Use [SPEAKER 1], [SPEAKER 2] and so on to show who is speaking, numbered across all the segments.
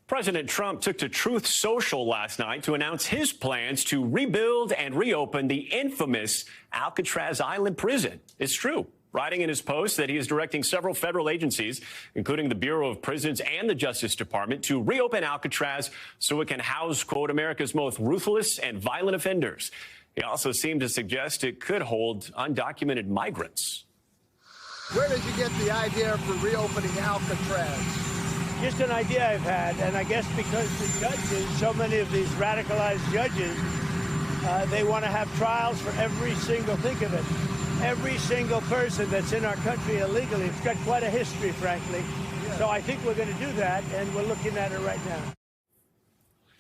[SPEAKER 1] President Trump took to Truth Social last night to announce his plans to rebuild and reopen the infamous Alcatraz Island prison. It's true. Writing in his post that he is directing several federal agencies, including the Bureau of Prisons and the Justice Department, to reopen Alcatraz so it can house, quote, America's most ruthless and violent offenders. He also seemed to suggest it could hold undocumented migrants.
[SPEAKER 2] Where did you get the idea for reopening Alcatraz?
[SPEAKER 3] Just an idea I've had, and I guess because the judges, so many of these radicalized judges, they want to have trials for every single, think of it, every single person that's in our country illegally. It's got quite a history, frankly. Yeah. So I think we're going to do that, and we're looking at it right now.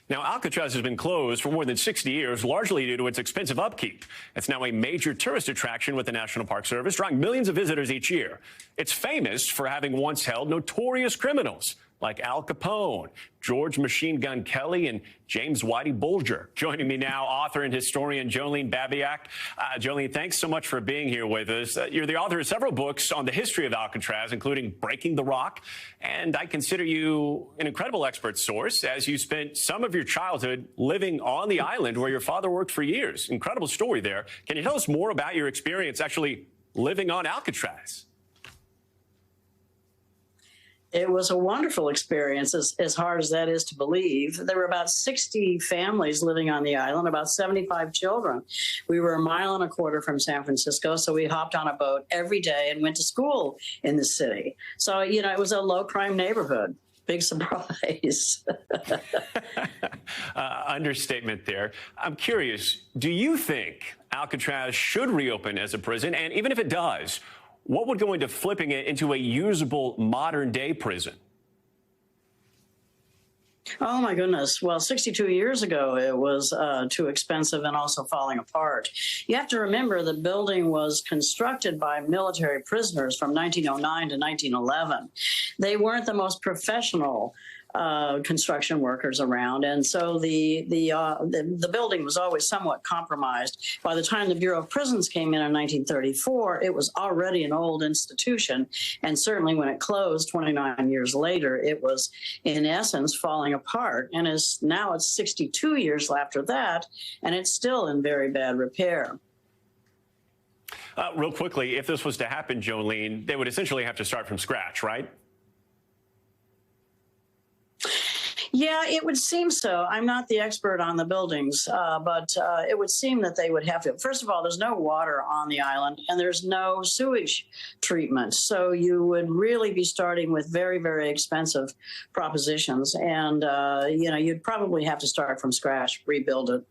[SPEAKER 1] Now, Alcatraz has been closed for more than 60 years, largely due to its expensive upkeep. It's now a major tourist attraction with the National Park Service, drawing millions of visitors each year. It's famous for having once held notorious criminals like Al Capone, George Machine Gun Kelly, and James Whitey Bulger. Joining me now, author and historian Jolene Babyak. Jolene, thanks so much for being here with us. You're the author of several books on the history of Alcatraz, including Breaking the Rock, and I consider you an incredible expert source as you spent some of your childhood living on the island where your father worked for years. Incredible story there. Can you tell us more about your experience actually living on Alcatraz?
[SPEAKER 4] It was a wonderful experience, as hard as that is to believe. There were about 60 families living on the island, about 75 children. We were 1.25 miles from San Francisco, so we hopped on a boat every day and went to school in the city. So, you know, it was a low-crime neighborhood. Big surprise.
[SPEAKER 1] Understatement there. I'm curious, do you think Alcatraz should reopen as a prison? And even if it does, what would go into flipping it into a usable modern-day prison?
[SPEAKER 4] Oh, my goodness. Well, 62 years ago, it was too expensive and also falling apart. You have to remember the building was constructed by military prisoners from 1909 to 1911. They weren't the most professional construction workers around, and so the building was always somewhat compromised. By the time the Bureau of Prisons came in 1934, it was already an old institution, and certainly when it closed 29 years later, it was in essence falling apart. And now it's 62 years after that, and it's still in very bad repair.
[SPEAKER 1] Real quickly, if this was to happen, Jolene, they would essentially have to start from scratch, right?
[SPEAKER 4] Yeah, it would seem so. I'm not the expert on the buildings, but it would seem that they would have to. First of all, there's no water on the island, and there's no sewage treatment. So you would really be starting with very, very expensive propositions. And, you know, you'd probably have to start from scratch, rebuild it.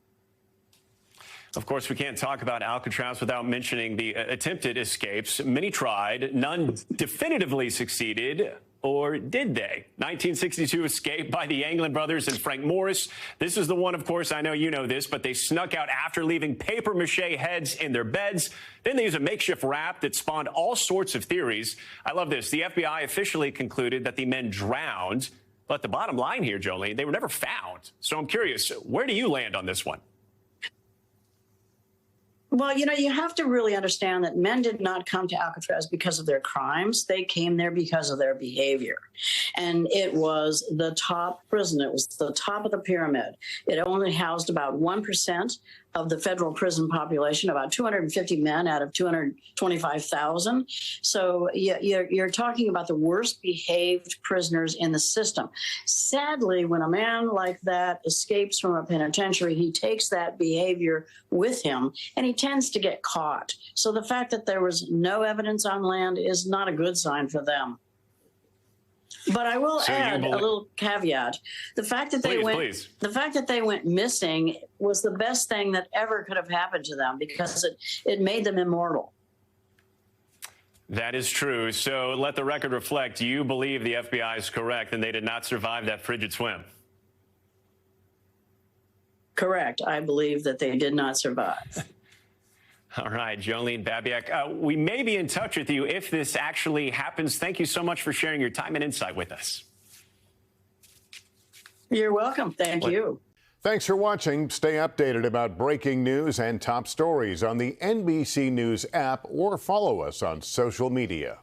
[SPEAKER 1] Of course, we can't talk about Alcatraz without mentioning the attempted escapes. Many tried, none definitively succeeded. Or did they? 1962 escape by the Anglin brothers and Frank Morris. This is the one, of course, I know you know this, but they snuck out after leaving papier-mâché heads in their beds. Then they used a makeshift raft that spawned all sorts of theories. I love this. The FBI officially concluded that the men drowned. But the bottom line here, Jolene, they were never found. So I'm curious, where do you land on this one?
[SPEAKER 4] Well, you know, you have to really understand that men did not come to Alcatraz because of their crimes. They came there because of their behavior. And it was the top prison. It was the top of the pyramid. It only housed about 1% of the federal prison population, about 250 men out of 225,000. So you're talking about the worst behaved prisoners in the system. Sadly, when a man like that escapes from a penitentiary, he takes that behavior with him, and he tends to get caught. So the fact that there was no evidence on land is not a good sign for them. But I will add a little caveat. The fact that they went missing was the best thing that ever could have happened to them, because it made them immortal.
[SPEAKER 1] That is true. So let the record reflect, you believe the FBI is correct and they did not survive that frigid swim.
[SPEAKER 4] Correct. I believe that they did not survive.
[SPEAKER 1] All right, Jolene Babyak, we may be in touch with you if this actually happens. Thank you so much for sharing your time and insight with us.
[SPEAKER 4] You're welcome. Thank you.
[SPEAKER 5] Thanks for watching. Stay updated about breaking news and top stories on the NBC News app or follow us on social media.